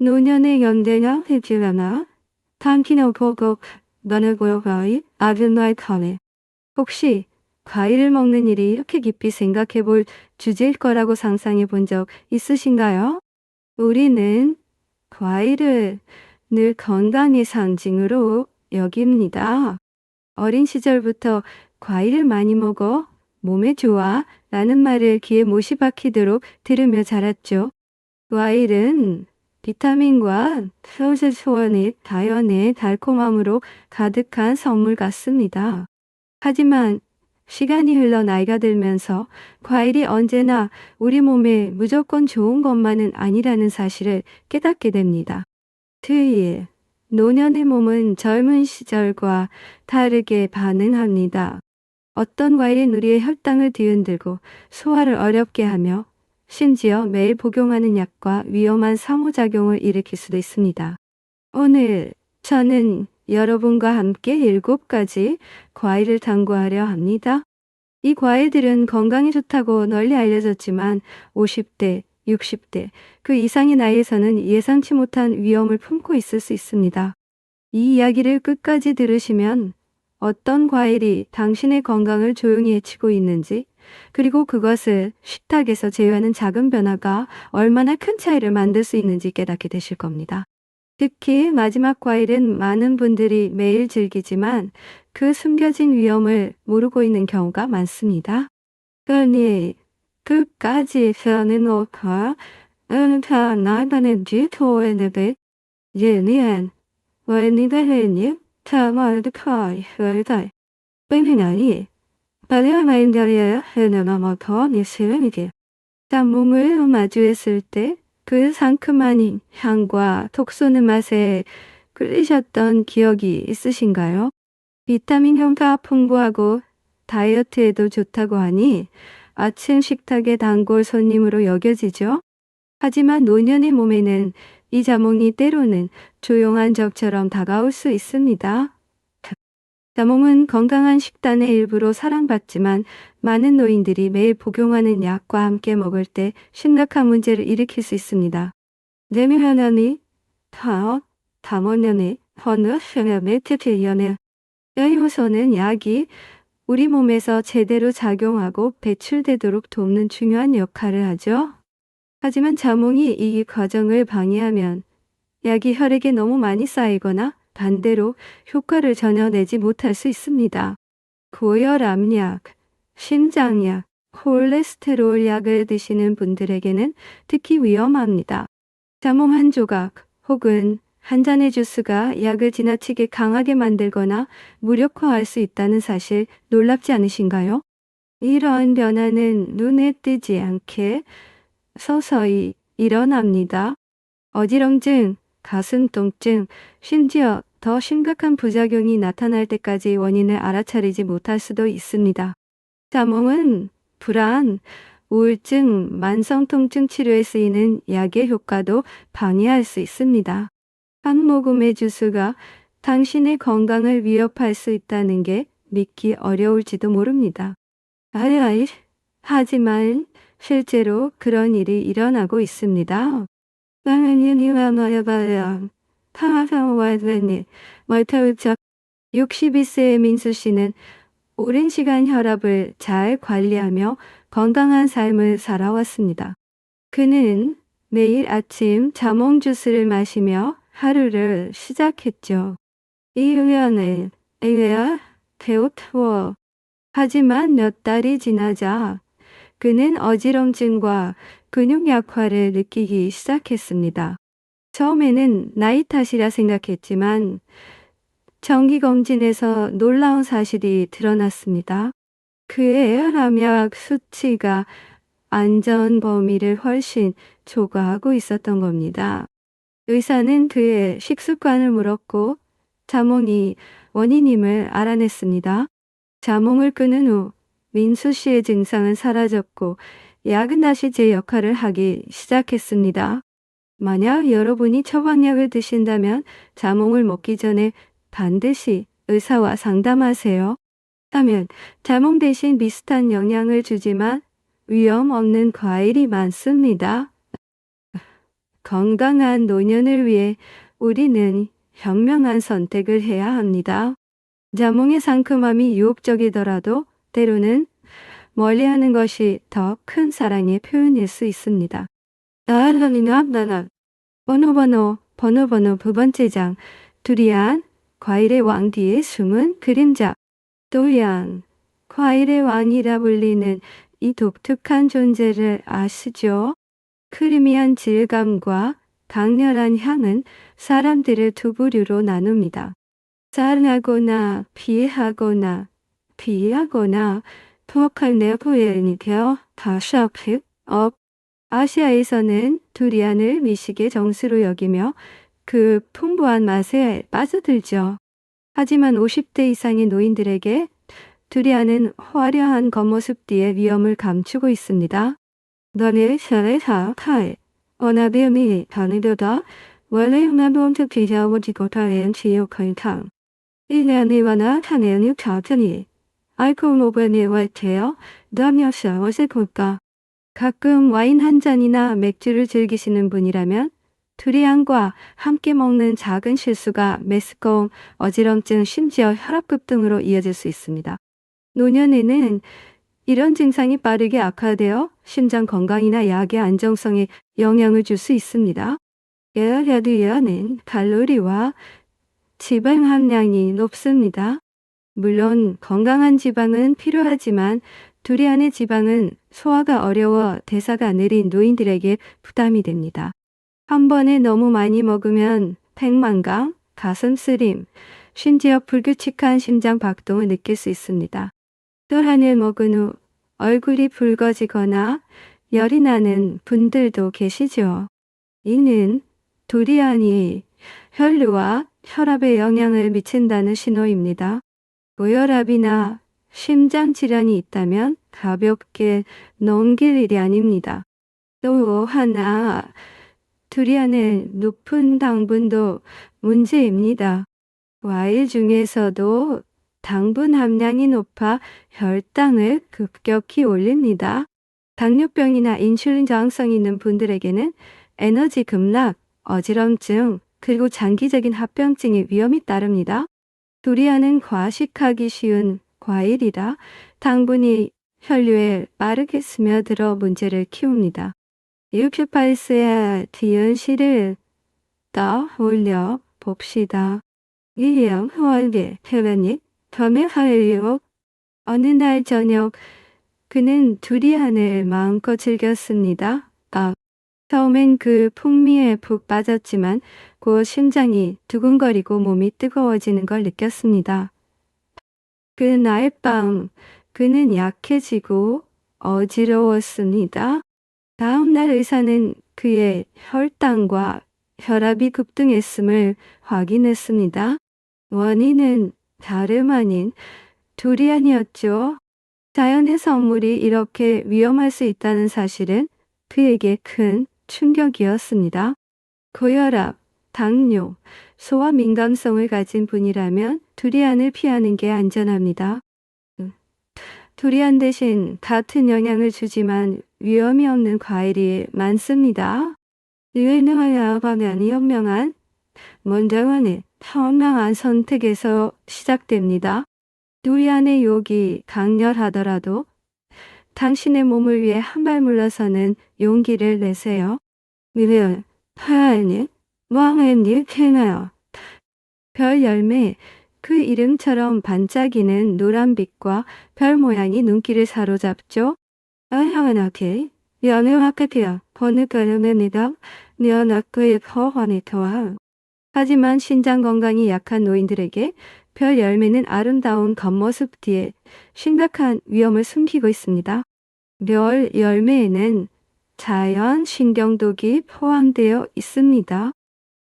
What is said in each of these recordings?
노년의 연대냐 해주려나? 탄키노 보고 너는 고요가이 아들나의 카네. 혹시 과일을 먹는 일이 이렇게 깊이 생각해 볼 주제일 거라고 상상해 본 적 있으신가요? 우리는 과일을 늘 건강의 상징으로 여깁니다. 어린 시절부터 과일을 많이 먹어 몸에 좋아 라는 말을 귀에 못이 박히도록 들으며 자랐죠. 과일은 비타민과 효소소원의 자연의 달콤함으로 가득한 선물 같습니다. 하지만 시간이 흘러 나이가 들면서 과일이 언제나 우리 몸에 무조건 좋은 것만은 아니라는 사실을 깨닫게 됩니다. 트일, 노년의 몸은 젊은 시절과 다르게 반응합니다. 어떤 과일은 우리의 혈당을 뒤흔들고 소화를 어렵게 하며 심지어 매일 복용하는 약과 위험한 상호작용을 일으킬 수도 있습니다. 오늘 저는 여러분과 함께 7가지 과일을 탐구하려 합니다. 이 과일들은 건강에 좋다고 널리 알려졌지만 50대, 60대, 그 이상의 나이에서는 예상치 못한 위험을 품고 있을 수 있습니다. 이 이야기를 끝까지 들으시면 어떤 과일이 당신의 건강을 조용히 해치고 있는지, 그리고 그것을 식탁에서 제외하는 작은 변화가 얼마나 큰 차이를 만들 수 있는지 깨닫게 되실 겁니다. 특히 마지막 과일은 많은 분들이 매일 즐기지만 그 숨겨진 위험을 모르고 있는 경우가 많습니다. 그러니 끝까지펴내놓고 은타 나가는 뒤토에는 예니엔 원리대회님 타마르드카이 흐르다이 뺑행아니 발레마인자리에 해내나마더 니스르니게 짬몸을 마주했을 때 그 상큼한 향과 톡 쏘는 맛에 끌리셨던 기억이 있으신가요? 비타민 효가 풍부하고 다이어트에도 좋다고 하니 아침 식탁의 단골 손님으로 여겨지죠. 하지만 노년의 몸에는 이 자몽이 때로는 조용한 적처럼 다가올 수 있습니다. 자몽은 건강한 식단의 일부로 사랑받지만 많은 노인들이 매일 복용하는 약과 함께 먹을 때 심각한 문제를 일으킬 수 있습니다. 뇌면하니 담원연의 허느 혈압의 특히연의 효소는 약이 우리 몸에서 제대로 작용하고 배출되도록 돕는 중요한 역할을 하죠. 하지만 자몽이 이 과정을 방해하면 약이 혈액에 너무 많이 쌓이거나 반대로 효과를 전혀 내지 못할 수 있습니다. 고혈압약, 심장약, 콜레스테롤 약을 드시는 분들에게는 특히 위험합니다. 자몽 한 조각 혹은 한 잔의 주스가 약을 지나치게 강하게 만들거나 무력화할 수 있다는 사실 놀랍지 않으신가요? 이러한 변화는 눈에 띄지 않게 서서히 일어납니다. 어지럼증, 가슴 통증, 심지어 더 심각한 부작용이 나타날 때까지 원인을 알아차리지 못할 수도 있습니다. 자몽은 불안, 우울증, 만성 통증 치료에 쓰이는 약의 효과도 방해할 수 있습니다. 한 모금의 주스가 당신의 건강을 위협할 수 있다는 게 믿기 어려울지도 모릅니다. 하지만 실제로 그런 일이 일어나고 있습니다. 62세의 민수 씨는 오랜 시간 혈압을 잘 관리하며 건강한 삶을 살아왔습니다. 그는 매일 아침 자몽 주스를 마시며 하루를 시작했죠. 이 후에는 에야 배우투어. 하지만 몇 달이 지나자 그는 어지럼증과 근육 약화를 느끼기 시작했습니다. 처음에는 나이 탓이라 생각했지만 정기검진에서 놀라운 사실이 드러났습니다. 그의 혈압약 수치가 안전 범위를 훨씬 초과하고 있었던 겁니다. 의사는 그의 식습관을 물었고 자몽이 원인임을 알아냈습니다. 자몽을 끊은 후 민수 씨의 증상은 사라졌고 약은 다시 제 역할을 하기 시작했습니다. 만약 여러분이 처방약을 드신다면 자몽을 먹기 전에 반드시 의사와 상담하세요. 하면 자몽 대신 비슷한 영양을 주지만 위험 없는 과일이 많습니다. 건강한 노년을 위해 우리는 현명한 선택을 해야 합니다. 자몽의 상큼함이 유혹적이더라도 때로는 멀리하는 것이 더 큰 사랑의 표현일 수 있습니다. 나나 번호 두 번째 장 두리안 과일의 왕 뒤에 숨은 그림자. 도리안 과일의 왕이라 불리는 이 독특한 존재를 아시죠? 크리미한 질감과 강렬한 향은 사람들을 두 부류로 나눕니다. 사랑하거나 비하거나 포칼 내부에 되어 다샤프 업. 아시아에서는 두리안을 미식의 정수로 여기며 그 풍부한 맛에 빠져들죠. 하지만 50대 이상의 노인들에게 두리안은 화려한 겉모습 뒤에 위험을 감추고 있습니다. 너네 샤레사 타에 어나비음이 변해도다 원래 나본트 비자오지고 타엔 지역할탕 일년이와나 타네는 차편이 알코올 모반에 와이테어 담여샤 어색할까. 가끔 와인 한 잔이나 맥주를 즐기시는 분이라면 두리안과 함께 먹는 작은 실수가 메스꺼움, 어지럼증, 심지어 혈압급 등으로 이어질 수 있습니다. 노년에는 이런 증상이 빠르게 악화되어 심장 건강이나 약의 안정성에 영향을 줄 수 있습니다. 두리안은 칼로리와 지방 함량이 높습니다. 물론 건강한 지방은 필요하지만 두리안의 지방은 소화가 어려워 대사가 느린 노인들에게 부담이 됩니다. 한 번에 너무 많이 먹으면 백만강, 가슴 쓰림, 심지어 불규칙한 심장 박동을 느낄 수 있습니다. 또 한을 먹은 후 얼굴이 붉어지거나 열이 나는 분들도 계시죠. 이는 두리안이 혈류와 혈압에 영향을 미친다는 신호입니다. 고혈압이나 심장 질환이 있다면 가볍게 넘길 일이 아닙니다. 또 하나, 두리안의 높은 당분도 문제입니다. 과일 중에서도 당분 함량이 높아 혈당을 급격히 올립니다. 당뇨병이나 인슐린 저항성이 있는 분들에게는 에너지 급락, 어지럼증, 그리고 장기적인 합병증의 위험이 따릅니다. 두리안은 과식하기 쉬운 과일이라 당분이 혈류에 빠르게 스며들어 문제를 키웁니다. 68세의 디은씨를 떠올려 봅시다. 이형 후월계 표현이 덤에 하려고 어느 날 저녁 그는 두리안을 마음껏 즐겼습니다. 처음엔 그 풍미에 푹 빠졌지만 곧 심장이 두근거리고 몸이 뜨거워지는 걸 느꼈습니다. 그날 밤 그는 약해지고 어지러웠습니다. 다음 날 의사는 그의 혈당과 혈압이 급등했음을 확인했습니다. 원인은 다름 아닌 두리안이었죠. 자연의 선물이 이렇게 위험할 수 있다는 사실은 그에게 큰 충격이었습니다. 고혈압, 당뇨, 소화 민감성을 가진 분이라면 두리안을 피하는 게 안전합니다. 두리안 대신 같은 영향을 주지만 위험이 없는 과일이 많습니다. 유엔화야 화면이 현명한 먼저는 현명한 선택에서 시작됩니다. 두리안의 욕이 강렬하더라도 당신의 몸을 위해 한 발 물러서는 용기를 내세요. 미래는 하야니 왕의 팽하여 별 열매 그 이름처럼 반짝이는 노란빛과 별 모양이 눈길을 사로잡죠. 아향하게 연애학교야 번역가름입니다. 연학교의 허환이 더하. 하지만 신장 건강이 약한 노인들에게 별 열매는 아름다운 겉모습 뒤에 심각한 위험을 숨기고 있습니다. 별 열매에는 자연 신경독이 포함되어 있습니다.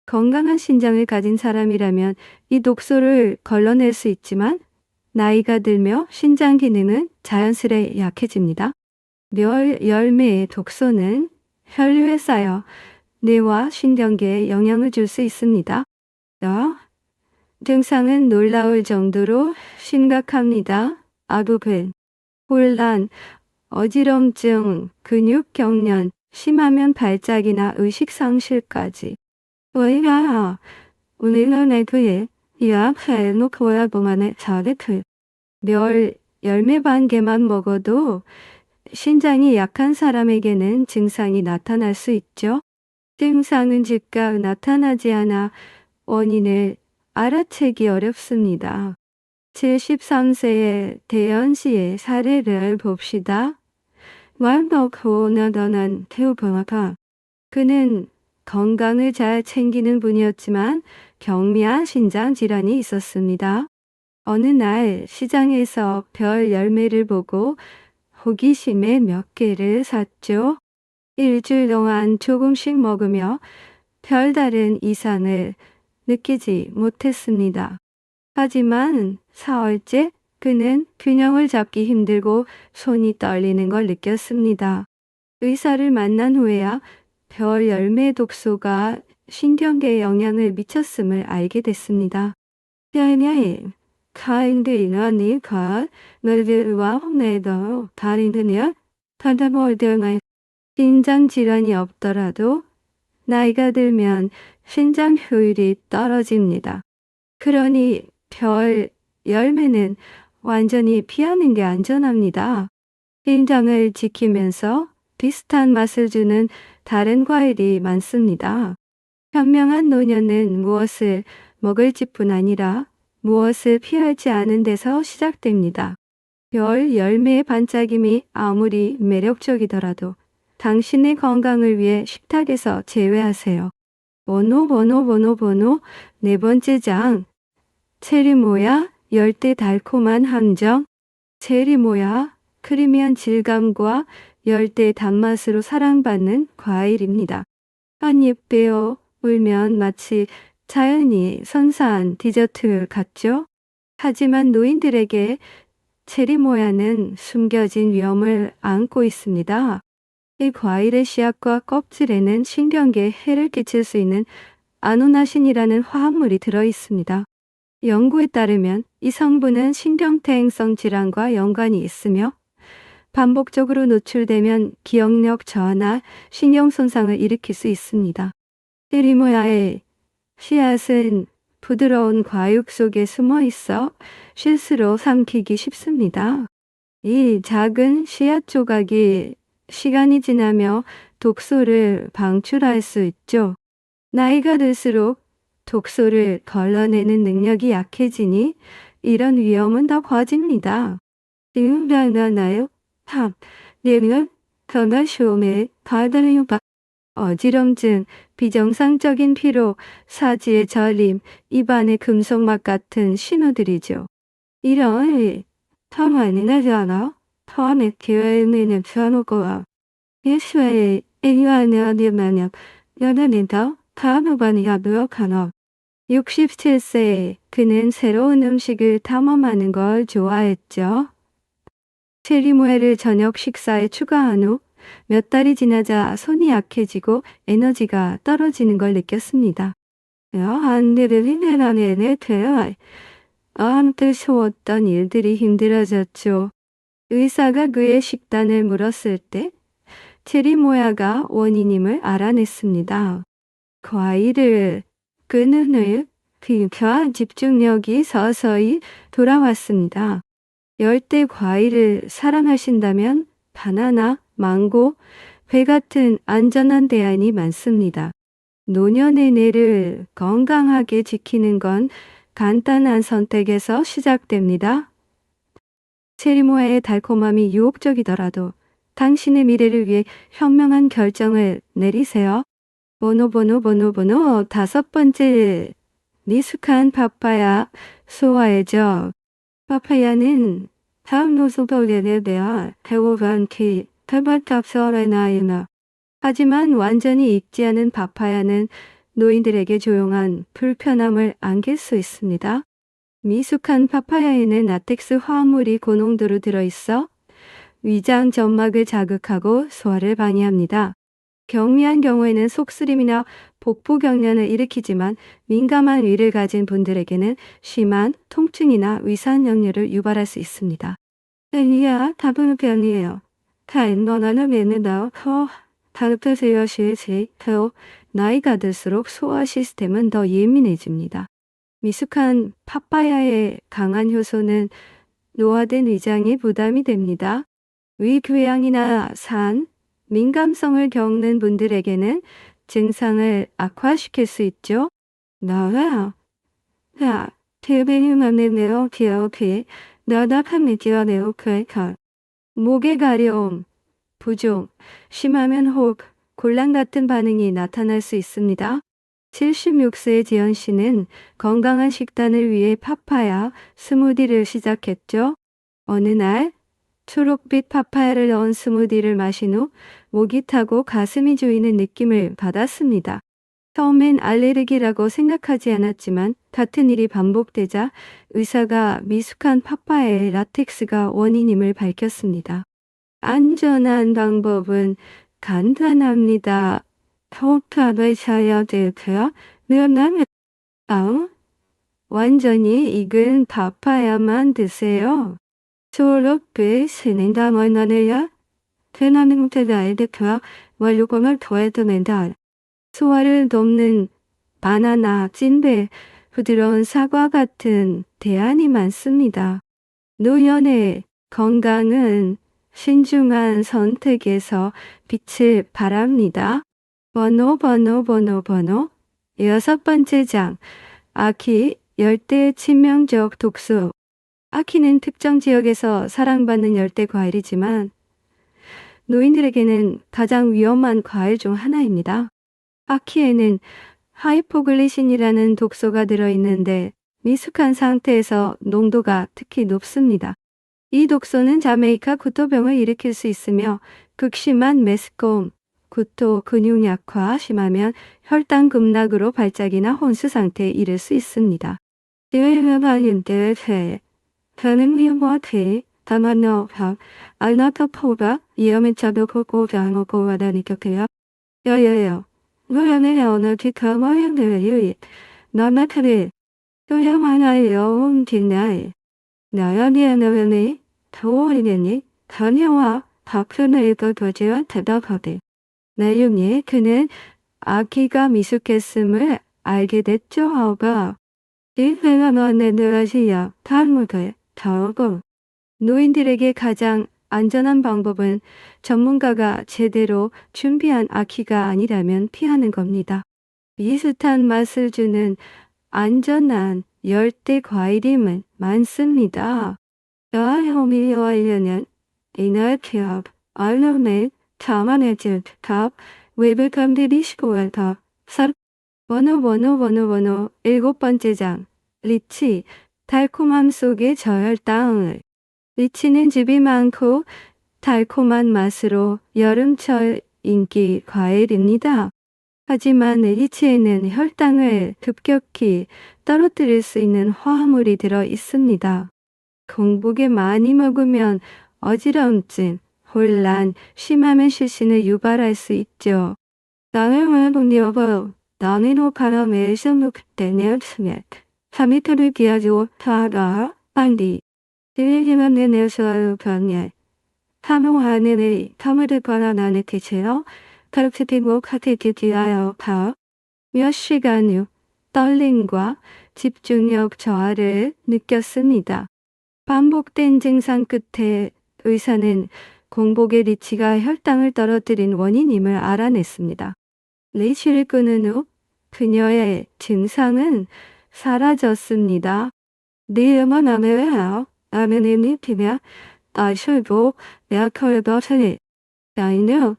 건강한 신장을 가진 사람이라면 이 독소를 걸러낼 수 있지만 나이가 들며 신장 기능은 자연스레 약해집니다. 별 열매의 독소는 혈류에 쌓여 뇌와 신경계에 영향을 줄 수 있습니다. 증상은 놀라울 정도로 심각합니다. 아부분, 혼란, 어지럼증, 근육 경련, 심하면 발작이나 의식상실까지. 왜냐, 우리는 애교에 약해놓고야 보만의 자르트. 멸, 열매 반 개만 먹어도 신장이 약한 사람에게는 증상이 나타날 수 있죠. 증상은 즉각 나타나지 않아 원인을 알아채기 어렵습니다. 73세의 대연 씨의 사례를 봅시다. 완벽하고 나다난 태우병아가 그는 건강을 잘 챙기는 분이었지만 경미한 신장 질환이 있었습니다. 어느 날 시장에서 별 열매를 보고 호기심에 몇 개를 샀죠. 일주일 동안 조금씩 먹으며 별다른 이상을 느끼지 못했습니다. 하지만 4월째 그는 균형을 잡기 힘들고 손이 떨리는 걸 느꼈습니다. 의사를 만난 후에야 별 열매 독소가 신경계에 영향을 미쳤음을 알게 됐습니다. 별명이 카인드이너니까 너희들과 혼내도 다리느냐 다다몰드나 신장 질환이 없더라도 나이가 들면 신장 효율이 떨어집니다. 그러니 별 열매는 완전히 피하는 게 안전합니다. 신장을 지키면서 비슷한 맛을 주는 다른 과일이 많습니다. 현명한 노년은 무엇을 먹을지뿐 아니라 무엇을 피할지 아는 데서 시작됩니다. 별 열매의 반짝임이 아무리 매력적이더라도 당신의 건강을 위해 식탁에서 제외하세요. 번호 네 번째 장. 체리모야 열대 달콤한 함정. 체리모야 크리미한 질감과 열대 단맛으로 사랑받는 과일입니다. 한 입 베어 울면 마치 자연이 선사한 디저트 같죠? 하지만 노인들에게 체리모야는 숨겨진 위험을 안고 있습니다. 이 과일의 씨앗과 껍질에는 신경계에 해를 끼칠 수 있는 아노나신이라는 화합물이 들어 있습니다. 연구에 따르면 이 성분은 신경퇴행성 질환과 연관이 있으며 반복적으로 노출되면 기억력 저하나 신경 손상을 일으킬 수 있습니다. 체리모야의 씨앗은 부드러운 과육 속에 숨어 있어 실수로 삼키기 쉽습니다. 이 작은 씨앗 조각이 시간이 지나며 독소를 방출할 수 있죠. 나이가 들수록 독소를 걸러내는 능력이 약해지니 이런 위험은 더 커집니다. 지금나나요? 탑, 내면 건강시험에 가다리요바 어지럼증, 비정상적인 피로, 사지의 저림, 입안의 금속맛 같은 신호들이죠. 이런 텅하니 나지 않아? 텅에 기회는 변호고와 예수의 애유하는 만약 연애는더 가무반이야 노력하너 67세 그는 새로운 음식을 탐험하는 걸 좋아했죠. 체리모야를 저녁 식사에 추가한 후 몇 달이 지나자 손이 약해지고 에너지가 떨어지는 걸 느꼈습니다. 한들을 힘내라는 태어 한때 쉬웠던 일들이 힘들어졌죠. 의사가 그의 식단을 물었을 때 체리모야가 원인임을 알아냈습니다. 과일을 끊은 후 비교와 집중력이 서서히 돌아왔습니다. 열대 과일을 사랑하신다면 바나나, 망고, 배 같은 안전한 대안이 많습니다. 노년의 뇌를 건강하게 지키는 건 간단한 선택에서 시작됩니다. 체리모야의 달콤함이 유혹적이더라도 당신의 미래를 위해 현명한 결정을 내리세요. 번호 다섯 번째 미숙한 파파야 소화해줘. 파파야는 다음 노소돌에 대한 해오반키 탈바탑서레나이나 하지만 완전히 익지 않은 파파야는 노인들에게 조용한 불편함을 안길 수 있습니다. 미숙한 파파야에는 라텍스 화합물이 고농도로 들어있어 위장 점막을 자극하고 소화를 방해합니다. 경미한 경우에는 속쓰림이나 복부 경련을 일으키지만 민감한 위를 가진 분들에게는 심한 통증이나 위산 역류를 유발할 수 있습니다. 아니야, 답은 변이에요. 다인 너나는 매는 더 다급해서요 실제로 나이가 들수록 소화 시스템은 더 예민해집니다. 미숙한 파파야의 강한 효소는 노화된 위장에 부담이 됩니다. 위궤양이나 산, 민감성을 겪는 분들에게는 증상을 악화시킬 수 있죠. 나와, 야, 대변인만내내어 기어피, 나다합니다 네오 크레카. 목의 가려움, 부종, 심하면 호흡, 곤란 같은 반응이 나타날 수 있습니다. 76세의 지연 씨는 건강한 식단을 위해 파파야 스무디를 시작했죠. 어느 날 초록빛 파파야를 넣은 스무디를 마신 후 목이 타고 가슴이 조이는 느낌을 받았습니다. 처음엔 알레르기라고 생각하지 않았지만 같은 일이 반복되자 의사가 미숙한 파파야의 라텍스가 원인임을 밝혔습니다. 안전한 방법은 간단합니다. 톡탑을 사야 될까요? 면하면 완전히 익은 파파야만 드세요. 초록빛 스는 담원어는요. 편하는 때가 에드카 완료공을 더해두면다. 소화를 돕는 바나나, 찐배, 부드러운 사과 같은 대안이 많습니다. 노년의 건강은 신중한 선택에서 빛을 발합니다. 번호. 6번째 장. 아키, 열대 치명적 독소. 아키는 특정 지역에서 사랑받는 열대 과일이지만 노인들에게는 가장 위험한 과일 중 하나입니다. 아키에는 하이포글리신이라는 독소가 들어있는데 미숙한 상태에서 농도가 특히 높습니다. 이 독소는 자메이카 구토병을 일으킬 수 있으며 극심한 메스꺼움, 구토, 근육 약화, 심하면 혈당 급락으로 발작이나 혼수 상태에 이를 수 있습니다. 저는 위험하게 다만어 알나타포가 위험에 잡혀보고 장어고 와다니까요. 여여여 노연의 어느 기카마연의 유입 나나타를 또양 하나의 여운 뒷날 나연이야너연이 더워리니 다녀와 박편을 읽어보지와 대답하되 내용에 그는 아기가 미숙했음을 알게 됐죠. 하오가 이 회화만의 느라시야 탈무드 더고 노인들에게 가장 안전한 방법은 전문가가 제대로 준비한 아키가 아니라면 피하는 겁니다. 비슷한 맛을 주는 안전한 열대 과일임은 많습니다. 여하혐의 완료는 이너티업, 얼럼의 자만해질 탑, 웨블컴들이 시고할터, 삽, 번호, 7번째 장, 리치, 달콤함 속의 저혈당을. 리치는 즙이 많고 달콤한 맛으로 여름철 인기 과일입니다. 하지만 리치에는 혈당을 급격히 떨어뜨릴 수 있는 화합물이 들어 있습니다. 공복에 많이 먹으면 어지러움증, 혼란, 심하면 실신을 유발할 수 있죠. 나는 여보, 나는 바람에 성욕되는 스멜, 3m를 기하죠. 타라, 빨리. 들리기만 내내서 병렬. 탐호하는 탐을 권한하는 대체로 카르프티모 카테티하여 파. 몇 시간 후 떨림과 집중력 저하를 느꼈습니다. 반복된 증상 끝에 의사는 공복의 리치가 혈당을 떨어뜨린 원인임을 알아냈습니다. 리치를 끊은 후 그녀의 증상은 사라졌습니다. 네 음원 아메웨어 아메네니 피며 아실보 약hol버트니 나이는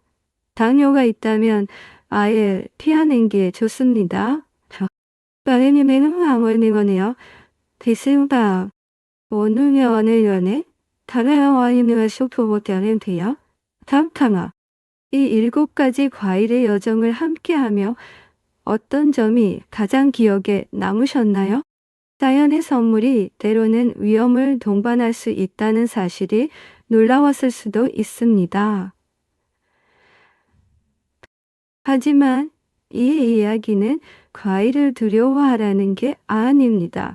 당뇨가 있다면 아예 피하는 게 좋습니다. 빠르님은 아무리거니요. 비스우바 오늘의 연애 다른 와인을 쇼프보다는 돼요. 탐탐아 이 7가지 과일의 여정을 함께하며 어떤 점이 가장 기억에 남으셨나요? 자연의 선물이 때로는 위험을 동반할 수 있다는 사실이 놀라웠을 수도 있습니다. 하지만 이 이야기는 과일을 두려워하라는 게 아닙니다.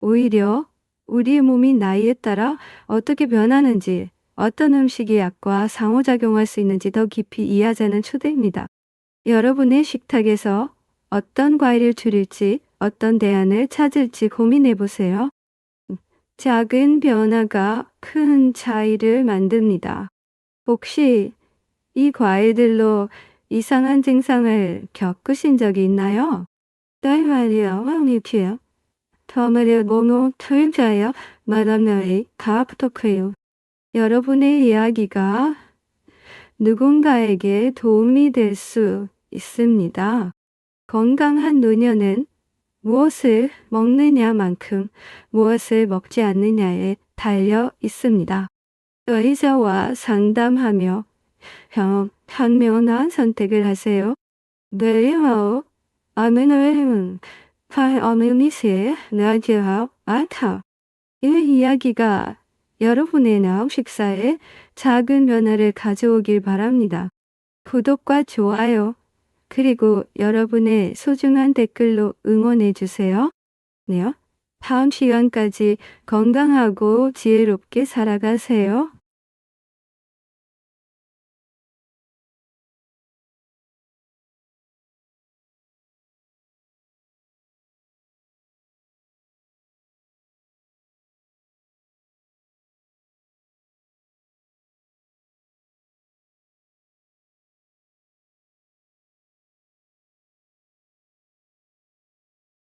오히려 우리의 몸이 나이에 따라 어떻게 변하는지, 어떤 음식이 약과 상호작용할 수 있는지 더 깊이 이해하자는 초대입니다. 여러분의 식탁에서 어떤 과일을 줄일지, 어떤 대안을 찾을지 고민해 보세요. 작은 변화가 큰 차이를 만듭니다. 혹시 이 과일들로 이상한 증상을 겪으신 적이 있나요? 딸말이요, 왕이피요. 터무려 모모 틀자요, 마담나리 가프토크요. 여러분의 이야기가 누군가에게 도움이 될 수 있습니다. 건강한 노년은 무엇을 먹느냐만큼 무엇을 먹지 않느냐에 달려 있습니다. 의사와 상담하며 현명한 선택을 하세요. 매일하오 아멘을 어머니세 라디오 아타. 이 이야기가 여러분의 나우 식사에 작은 변화를 가져오길 바랍니다. 구독과 좋아요, 그리고 여러분의 소중한 댓글로 응원해 주세요. 네요. 다음 시간까지 건강하고 지혜롭게 살아가세요.